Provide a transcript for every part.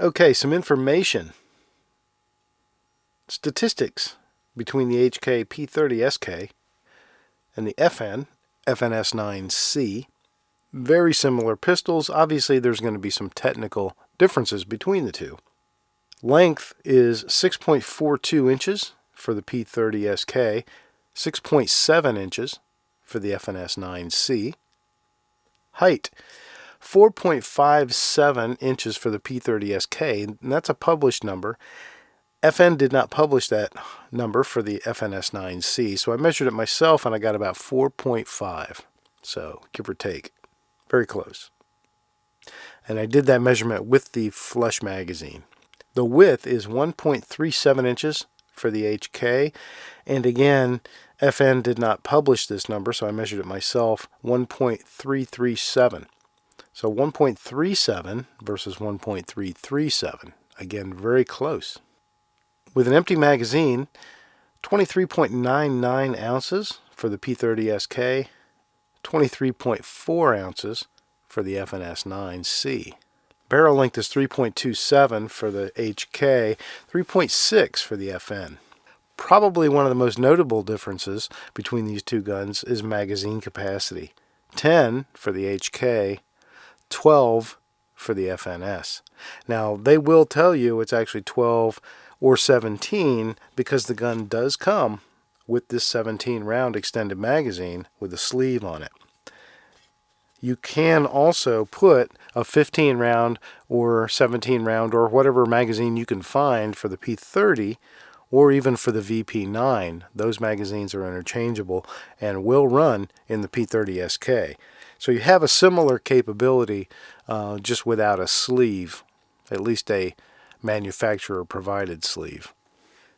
Okay, some information. Statistics between the H&k P30SK and the FNS-9C. Very similar pistols. Obviously, there's going to be some technical differences between the two. Length is 6.42 inches for the P30SK, 6.7 inches for the FNS-9C. Height, 4.57 inches for the P30SK, and that's a published number. FN did not publish that number for the FNS-9C, so I measured it myself and I got about 4.5, so give or take. Very close. And I did that measurement with the flush magazine. The width is 1.37 inches for the HK, and again, FN did not publish this number, so I measured it myself, 1.337. So 1.37 versus 1.337. Again, very close. With an empty magazine, 23.99 ounces for the P30SK, 23.4 ounces for the FNS-9C. Barrel length is 3.27 for the HK, 3.6 for the FN. Probably one of the most notable differences between these two guns is magazine capacity. 10 for the HK, 12 for the FNS. Now, they will tell you it's actually 12 or 17 because the gun does come with this 17 round extended magazine with a sleeve on it. You can also put a 15 round or 17 round or whatever magazine you can find for the P30 or even for the VP9. Those magazines are interchangeable and will run in the P30SK. So you have a similar capability just without a sleeve, at least a manufacturer provided sleeve.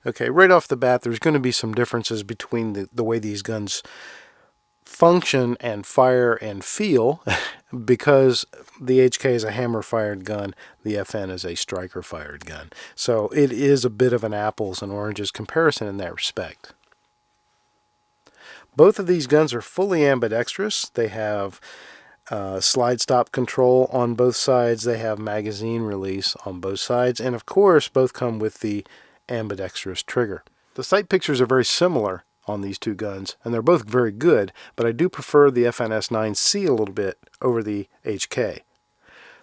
Okay, right off the bat, there's going to be some differences between the way these guns function and fire and feel because the H&k is a hammer-fired gun, the FN is a striker-fired gun. So it is a bit of an apples and oranges comparison in that respect. Both of these guns are fully ambidextrous. They have slide stop control on both sides. They have magazine release on both sides. And of course, both come with the ambidextrous trigger. The sight pictures are very similar on these two guns, and they're both very good, but I do prefer the FNS-9C a little bit over the H&k.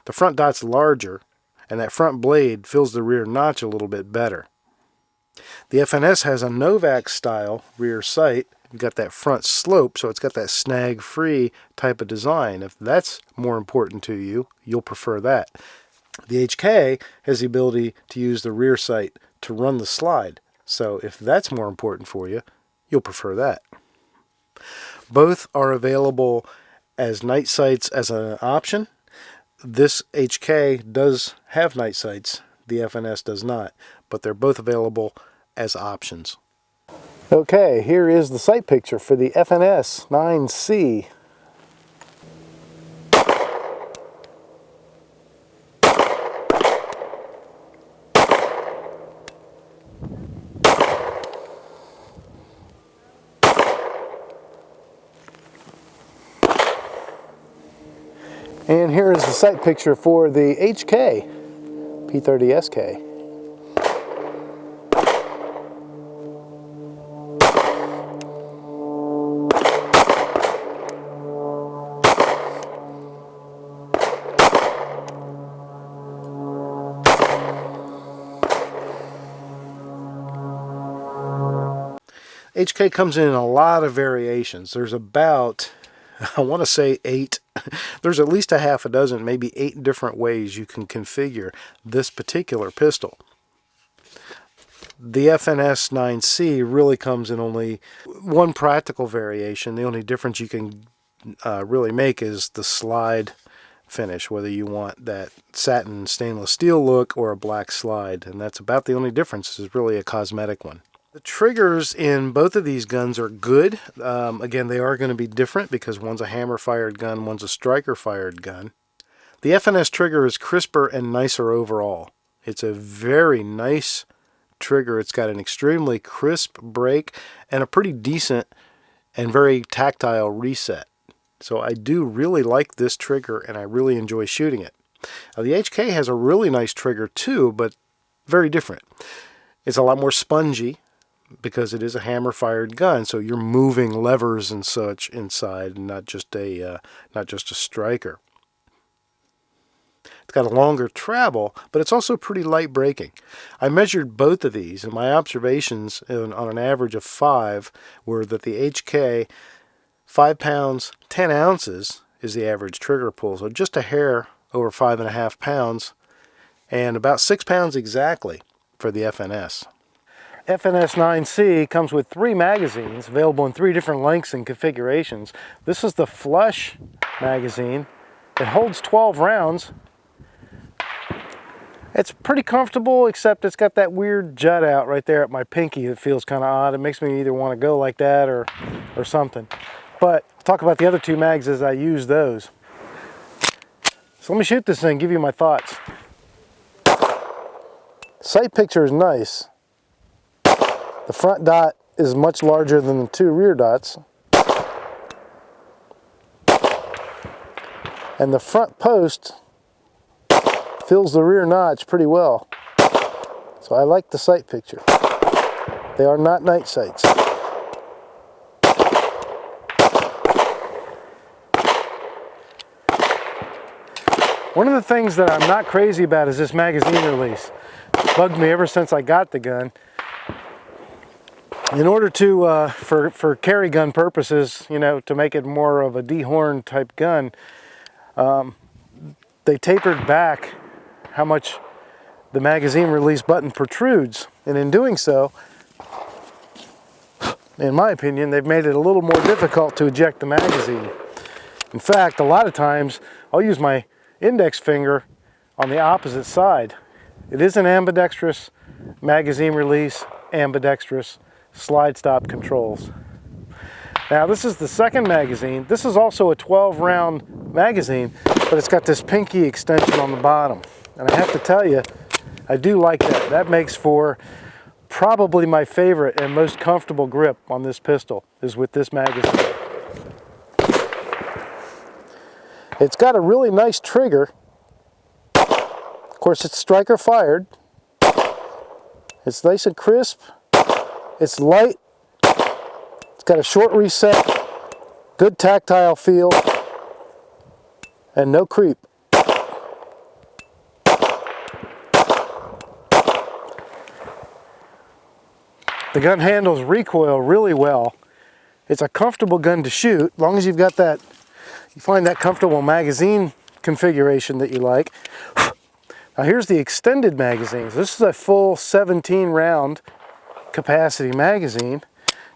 The front dot's larger, and that front blade fills the rear notch a little bit better. The FNS has a Novak style rear sight. You've got that front slope, so it's got that snag-free type of design. If that's more important to you, you'll prefer that. The H&k has the ability to use the rear sight to run the slide, so if that's more important for you, you'll prefer that. Both are available as night sights as an option. This H&k does have night sights, the FNS does not, but they're both available as options. Okay, here is the sight picture for the FNS-9C. And here is the sight picture for the H&k P30SK. H&k comes in a lot of variations. There's about, I want to say 8. There's at least a half a dozen, maybe 8 different ways you can configure this particular pistol. The FNS-9C really comes in only one practical variation. The only difference you can really make is the slide finish, whether you want that satin stainless steel look or a black slide, and that's about the only difference. Is really a cosmetic one. The triggers in both of these guns are good. Again, they are going to be different because one's a hammer-fired gun, one's a striker-fired gun. The FNS trigger is crisper and nicer overall. It's a very nice trigger. It's got an extremely crisp break and a pretty decent and very tactile reset. So I do really like this trigger and I really enjoy shooting it. Now, the HK has a really nice trigger too, but very different. It's a lot more spongy because it is a hammer-fired gun, so you're moving levers and such inside, and not just a striker. It's got a longer travel, but it's also pretty light braking. I measured both of these, and my observations on an average of 5 were that the HK, 5 pounds, 10 ounces is the average trigger pull, so just a hair over 5.5 pounds, and about 6 pounds exactly for the FNS. FNS-9C comes with 3 magazines available in 3 different lengths and configurations. This is the flush magazine. It holds 12 rounds. It's pretty comfortable, except it's got that weird jut out right there at my pinky that feels kind of odd. It makes me either want to go like that or something. But talk about the other 2 mags as I use those. So let me shoot this thing, give you my thoughts. Sight picture is nice. The front dot is much larger than the 2 rear dots. And the front post fills the rear notch pretty well. So I like the sight picture. They are not night sights. One of the things that I'm not crazy about is this magazine release. It bugged me ever since I got the gun. In order to, for carry gun purposes, you know, to make it more of a dehorn type gun, they tapered back how much the magazine release button protrudes, and in doing so, in my opinion, they've made it a little more difficult to eject the magazine. In fact, a lot of times I'll use my index finger on the opposite side. It is an ambidextrous magazine release, ambidextrous slide stop controls. Now this is the second magazine. This is also a 12 round magazine, but it's got this pinky extension on the bottom. And I have to tell you, I do like that. That makes for probably my favorite and most comfortable grip on this pistol, is with this magazine. It's got a really nice trigger. Of course, it's striker fired. It's nice and crisp. It's light. It's got a short reset, good tactile feel, and no creep. The gun handles recoil really well. It's a comfortable gun to shoot, as long as you've got that, you find that comfortable magazine configuration that you like. Now here's the extended magazines. This is a full 17 round capacity magazine,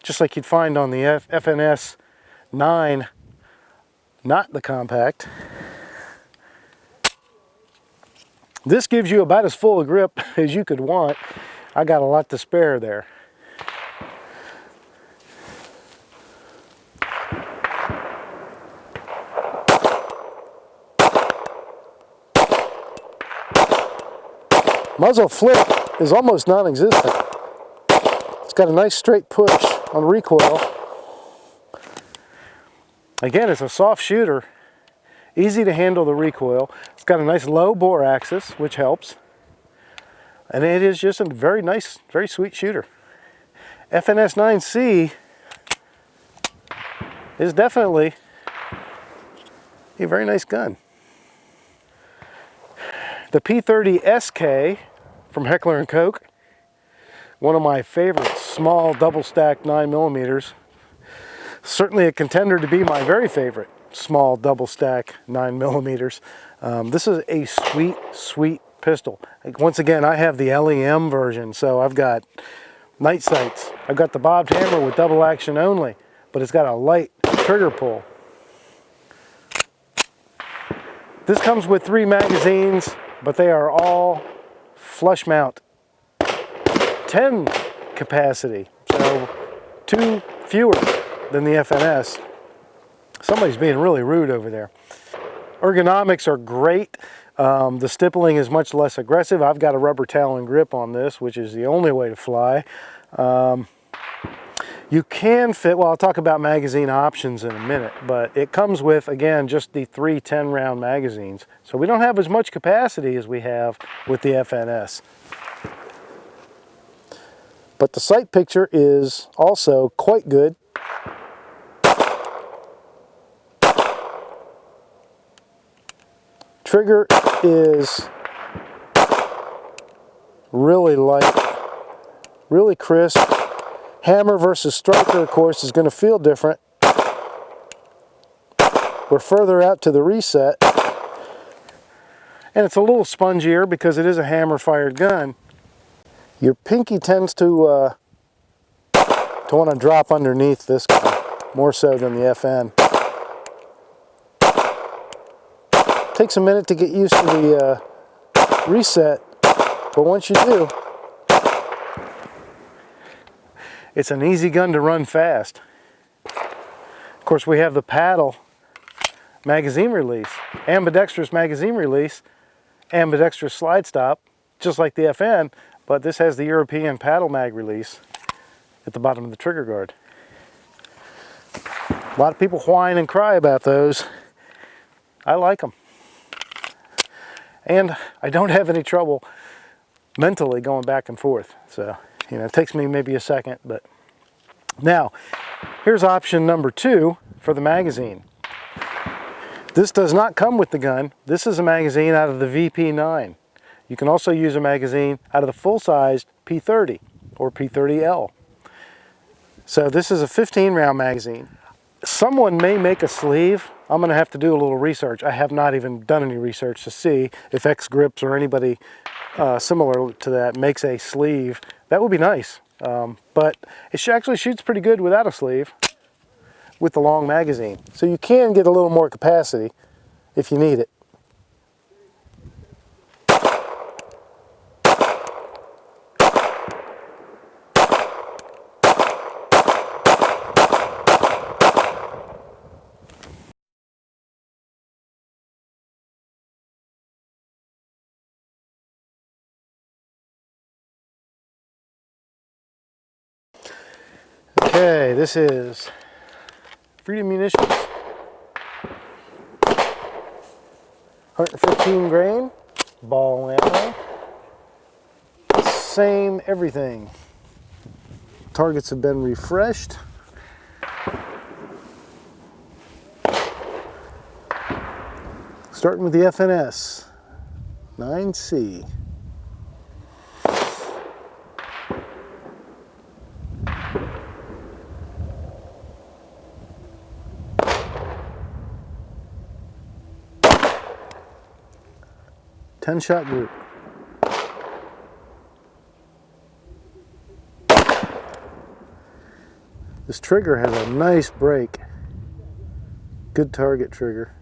just like you'd find on the FNS-9, not the compact. This gives you about as full a grip as you could want. I got a lot to spare there. Muzzle flip is almost non-existent. It's got a nice straight push on recoil. Again, it's a soft shooter, easy to handle the recoil. It's got a nice low bore axis, which helps. And it is just a very nice, very sweet shooter. FNS-9C is definitely a very nice gun. The P30SK from Heckler & Koch, one of my favorite small double stack 9mm. Certainly a contender to be my very favorite small double stack 9mm. This is a sweet, sweet pistol. Once again, I have the LEM version, so I've got night sights. I've got the bobbed hammer with double action only, but it's got a light trigger pull. This comes with 3 magazines, but they are all flush mount, 10 capacity, so 2 fewer than the FNS. Somebody's being really rude over there. Ergonomics are great. The stippling is much less aggressive. I've got a rubber talon grip on this, which is the only way to fly. You can fit, well, I'll talk about magazine options in a minute, but it comes with, again, just the 3 10-round magazines. So we don't have as much capacity as we have with the FNS. But the sight picture is also quite good. Trigger is really light, really crisp. Hammer versus striker, of course, is going to feel different. We're further out to the reset, and it's a little spongier because it is a hammer-fired gun. Your pinky tends to want to drop underneath this gun, more so than the FN. Takes a minute to get used to the reset, but once you do, it's an easy gun to run fast. Of course, we have the paddle magazine release, ambidextrous magazine release, ambidextrous slide stop, just like the FN, but this has the European paddle mag release at the bottom of the trigger guard. A lot of people whine and cry about those. I like them. And I don't have any trouble mentally going back and forth. So, you know, it takes me maybe a second, but now here's option number 2 for the magazine. This does not come with the gun. This is a magazine out of the VP9. You can also use a magazine out of the full-sized P30 or P30L. So this is a 15-round magazine. Someone may make a sleeve. I'm going to have to do a little research. I have not even done any research to see if X Grips or anybody similar to that makes a sleeve. That would be nice, but it actually shoots pretty good without a sleeve with the long magazine. So you can get a little more capacity if you need it. Okay, this is Freedom Munitions, 115 grain, ball ammo, same everything. Targets have been refreshed. Starting with the FNS-9C. Ten-shot group. This trigger has a nice break. Good target trigger.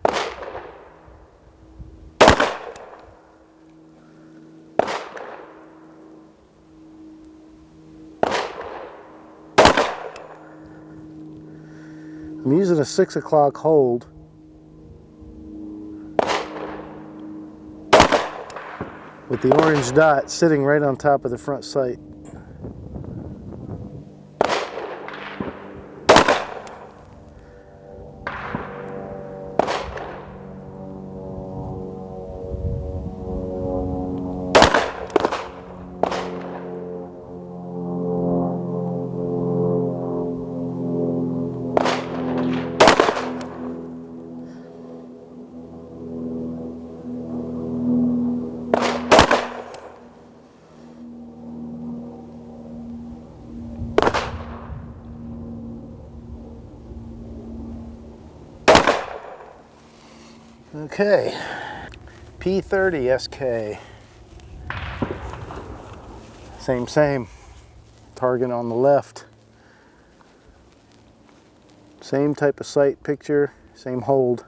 I'm using a 6 o'clock hold. With the orange dot sitting right on top of the front sight. Okay, P30SK. Same. Target on the left. Same type of sight picture, same hold.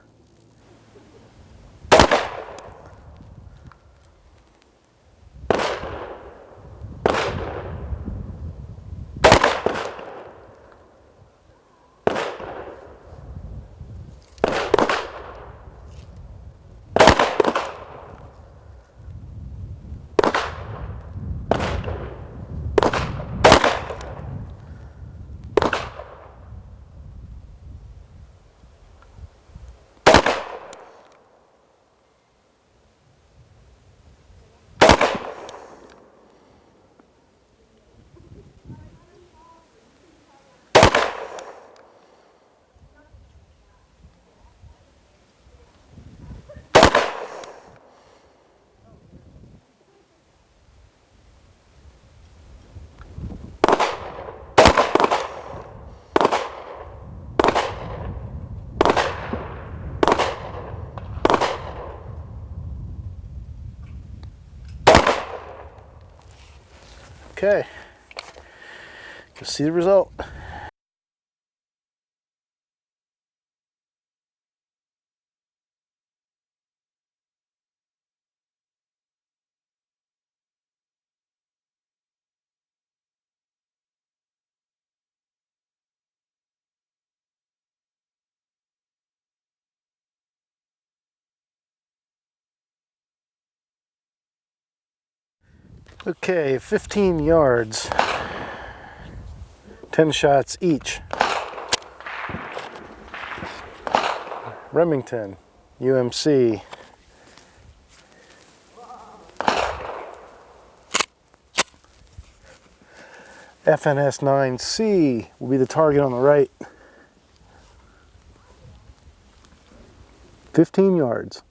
Okay, let's see the result. Okay, 15 yards, 10 shots each. Remington, UMC. FNS-9C will be the target on the right. 15 yards.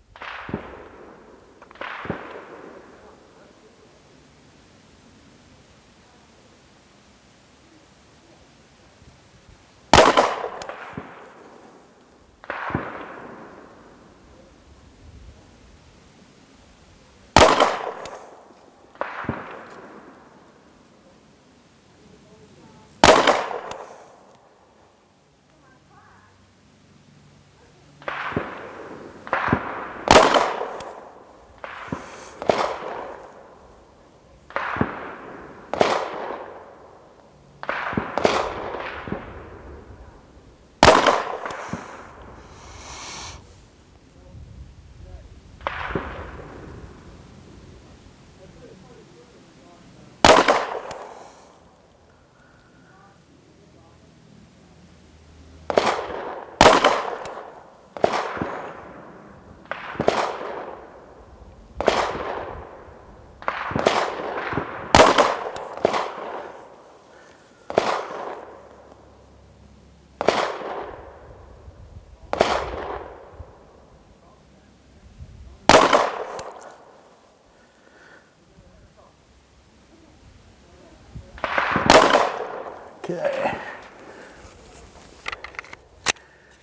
Okay.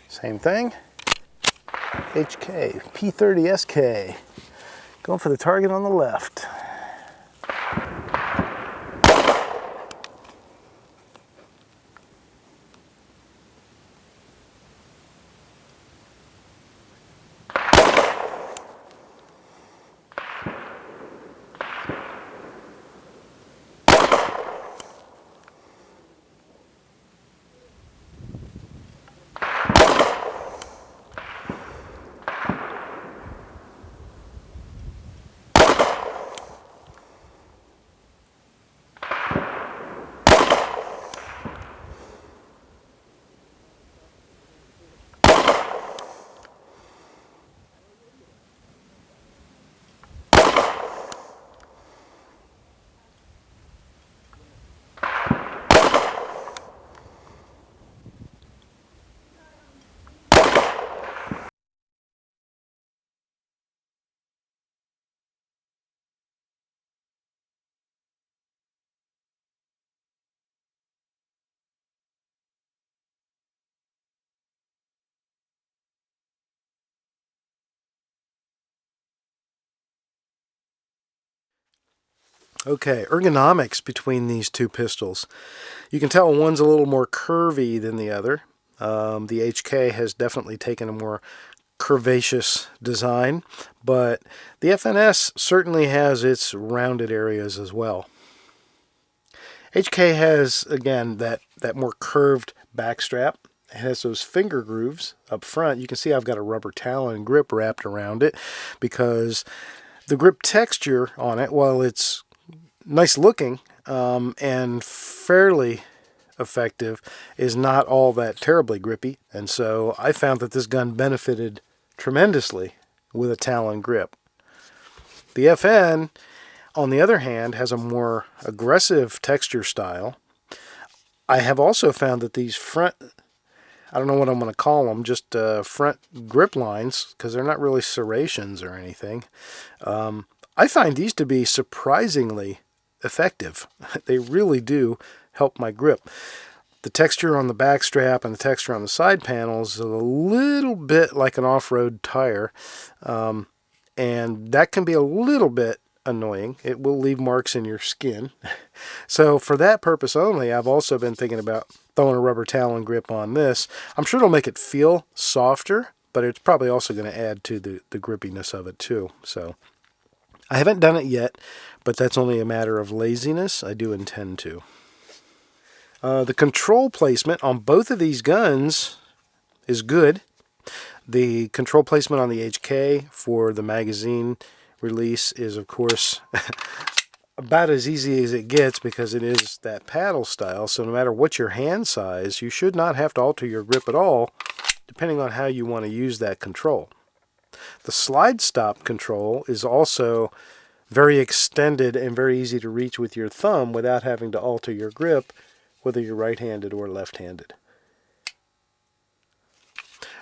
Same thing. H&k P30SK. Going for the target on the left. Okay, ergonomics between these two pistols. You can tell one's a little more curvy than the other. The H&k has definitely taken a more curvaceous design, but the FNS certainly has its rounded areas as well. H&k has, again, that more curved back strap. It has those finger grooves up front. You can see I've got a rubber Talon grip wrapped around it because the grip texture on it, while it's nice looking and fairly effective, is not all that terribly grippy. And so I found that this gun benefited tremendously with a Talon grip. The FN, on the other hand, has a more aggressive texture style. I have also found that these front, I don't know what I'm going to call them, just front grip lines, because they're not really serrations or anything. I find these to be surprisingly effective. They really do help my grip. The texture on the back strap and the texture on the side panels is a little bit like an off-road tire, and that can be a little bit annoying. It will leave marks in your skin. So for that purpose only, I've also been thinking about throwing a rubber Talon grip on this. I'm sure it'll make it feel softer, but it's probably also going to add to the grippiness of it too. So I haven't done it yet, but that's only a matter of laziness. I do intend to. The control placement on both of these guns is good. The control placement on the H&K for the magazine release is, of course, about as easy as it gets because it is that paddle style. So no matter what your hand size, you should not have to alter your grip at all, depending on how you want to use that control. The slide stop control is also very extended and very easy to reach with your thumb without having to alter your grip, whether you're right-handed or left-handed.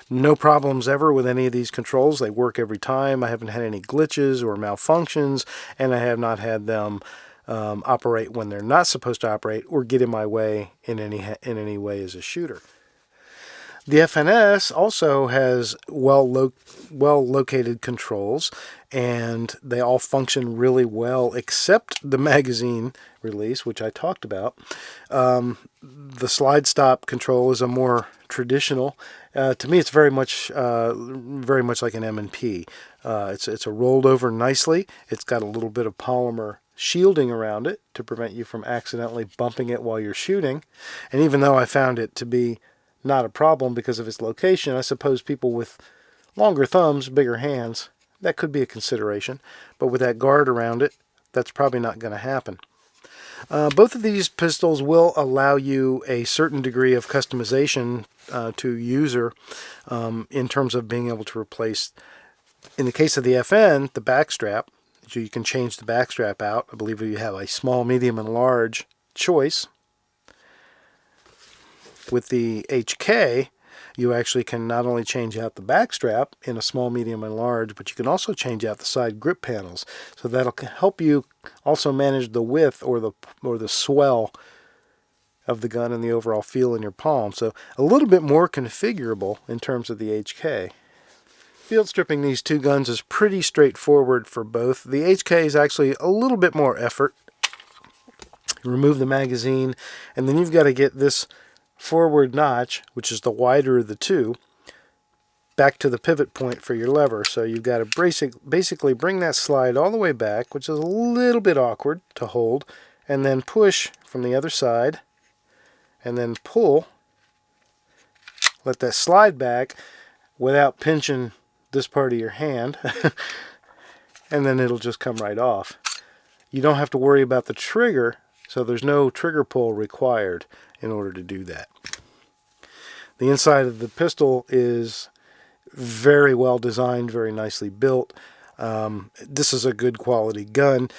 No problems ever with any of these controls. They work every time. I haven't had any glitches or malfunctions, and I have not had them operate when they're not supposed to operate or get in my way in any way as a shooter. The FNS also has well located controls, and they all function really well except the magazine release, which I talked about. The slide stop control is a more traditional. To me, it's very much like an M&P. It's a rolled over nicely. It's got a little bit of polymer shielding around it to prevent you from accidentally bumping it while you're shooting. And even though I found it to be not a problem because of its location, I suppose people with longer thumbs, bigger hands, that could be a consideration. But with that guard around it, that's probably not going to happen. Both of these pistols will allow you a certain degree of customization to user in terms of being able to replace, in the case of the FN, the back strap. So you can change the back strap out. I believe you have a small, medium, and large choice. With the H&K, you actually can not only change out the back strap in a small, medium, and large, but you can also change out the side grip panels. So that'll help you also manage the width or the swell of the gun and the overall feel in your palm. So a little bit more configurable in terms of the H&K. Field stripping these two guns is pretty straightforward for both. The H&K is actually a little bit more effort. Remove the magazine, and then you've got to get this forward notch, which is the wider of the two, back to the pivot point for your lever. So you've got to basically bring that slide all the way back, which is a little bit awkward to hold, and then push from the other side, and then pull. Let that slide back without pinching this part of your hand, and then it'll just come right off. You don't have to worry about the trigger, so there's no trigger pull required in order to do that. The inside of the pistol is very well designed, very nicely built. This is a good quality gun.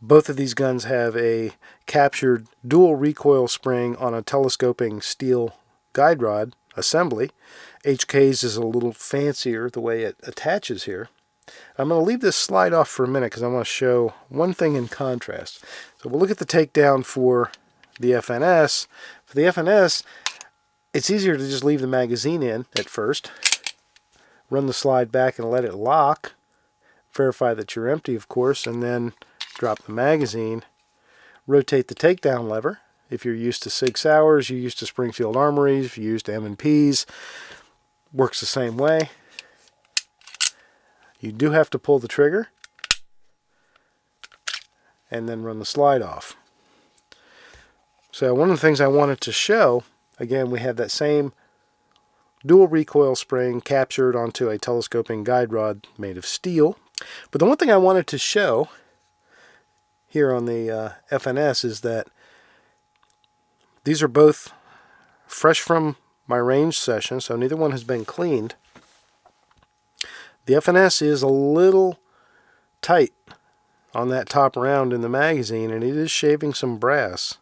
Both of these guns have a captured dual recoil spring on a telescoping steel guide rod assembly. H&K's is a little fancier the way it attaches here. I'm going to leave this slide off for a minute because I want to show one thing in contrast. So we'll look at the takedown for the FNS. For the FNS, it's easier to just leave the magazine in at first, run the slide back and let it lock, verify that you're empty, of course, and then drop the magazine. Rotate the takedown lever. If you're used to Sig Sauers, you're used to Springfield Armories, if you're used to M&Ps, works the same way. You do have to pull the trigger and then run the slide off. So one of the things I wanted to show, again, we have that same dual recoil spring captured onto a telescoping guide rod made of steel. But the one thing I wanted to show here on the FNS is that these are both fresh from my range session, so neither one has been cleaned. The FNS is a little tight on that top round in the magazine, and it is shaving some brass.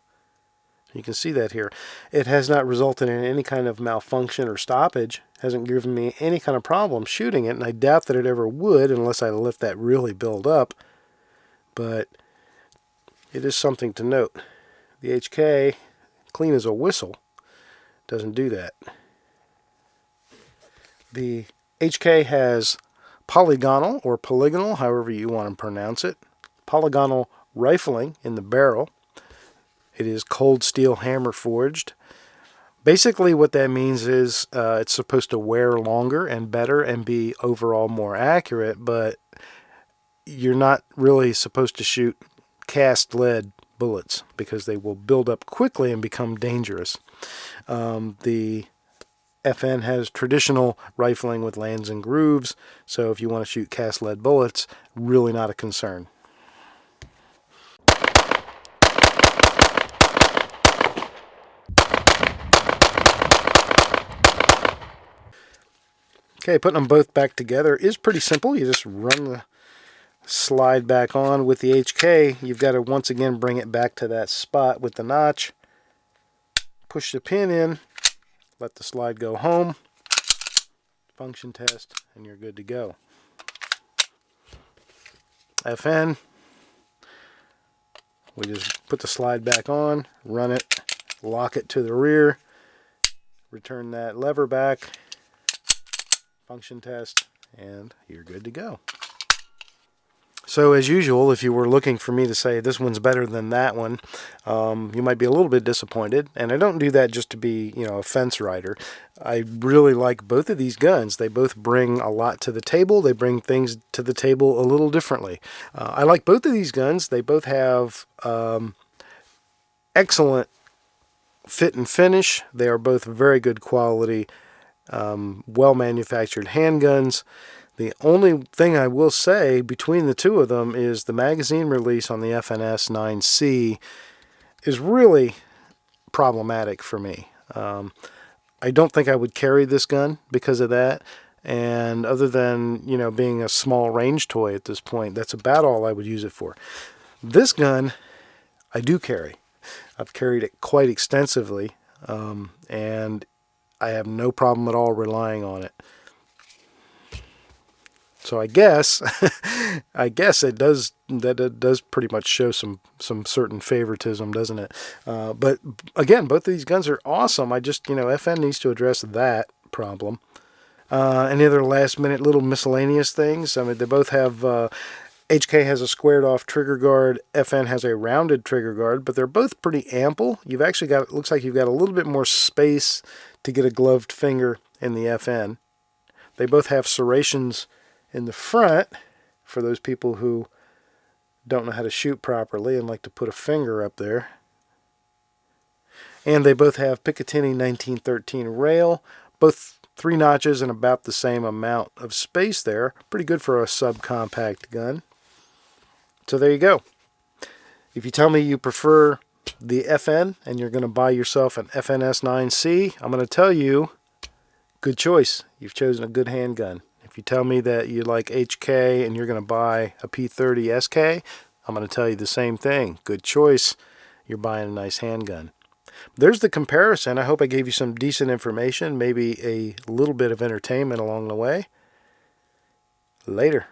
You can see that here. It has not resulted in any kind of malfunction or stoppage. Hasn't given me any kind of problem shooting it, and I doubt that it ever would unless I let that really build up. But it is something to note. The H&K, clean as a whistle, doesn't do that. The H&K has polygonal or polygonal, however you want to pronounce it, polygonal rifling in the barrel. It is cold steel hammer forged. Basically what that means is it's supposed to wear longer and better and be overall more accurate, but you're not really supposed to shoot cast lead bullets because they will build up quickly and become dangerous. The FN has traditional rifling with lands and grooves, so if you want to shoot cast lead bullets, really not a concern. Okay, putting them both back together is pretty simple. You just run the slide back on. With the HK, you've got to once again bring it back to that spot with the notch. Push the pin in, let the slide go home, function test, and you're good to go. FN, we just put the slide back on, run it, lock it to the rear, return that lever back, function test, and you're good to go. So as usual, if you were looking for me to say this one's better than that one, you might be a little bit disappointed. And I don't do that just to be, a fence rider. I really like both of these guns. They both bring a lot to the table. They bring things to the table a little differently. I like both of these guns. They both have excellent fit and finish. They are both very good quality, well-manufactured handguns. The only thing I will say between the two of them is the magazine release on the FNS-9C is really problematic for me. I don't think I would carry this gun because of that. And other than, being a small range toy at this point, that's about all I would use it for. This gun, I do carry. I've carried it quite extensively, and I have no problem at all relying on it. So I guess it does pretty much show some certain favoritism, doesn't it? But again, both of these guns are awesome. I just, FN needs to address that problem. Any other last minute little miscellaneous things? I mean, they both have, HK has a squared off trigger guard, FN has a rounded trigger guard, but they're both pretty ample. You've actually got, it looks like you've got a little bit more space to get a gloved finger in the FN. They both have serrations in the front for those people who don't know how to shoot properly and like to put a finger up there. And they both have Picatinny 1913 rail, both 3 notches and about the same amount of space there. Pretty good for a subcompact gun. So there you go. If you tell me you prefer the FN and you're going to buy yourself an FNS-9C, I'm going to tell you, good choice. You've chosen a good handgun. If you tell me that you like HK and you're going to buy a P30SK, I'm going to tell you the same thing. Good choice. You're buying a nice handgun. There's the comparison. I hope I gave you some decent information, maybe a little bit of entertainment along the way. Later.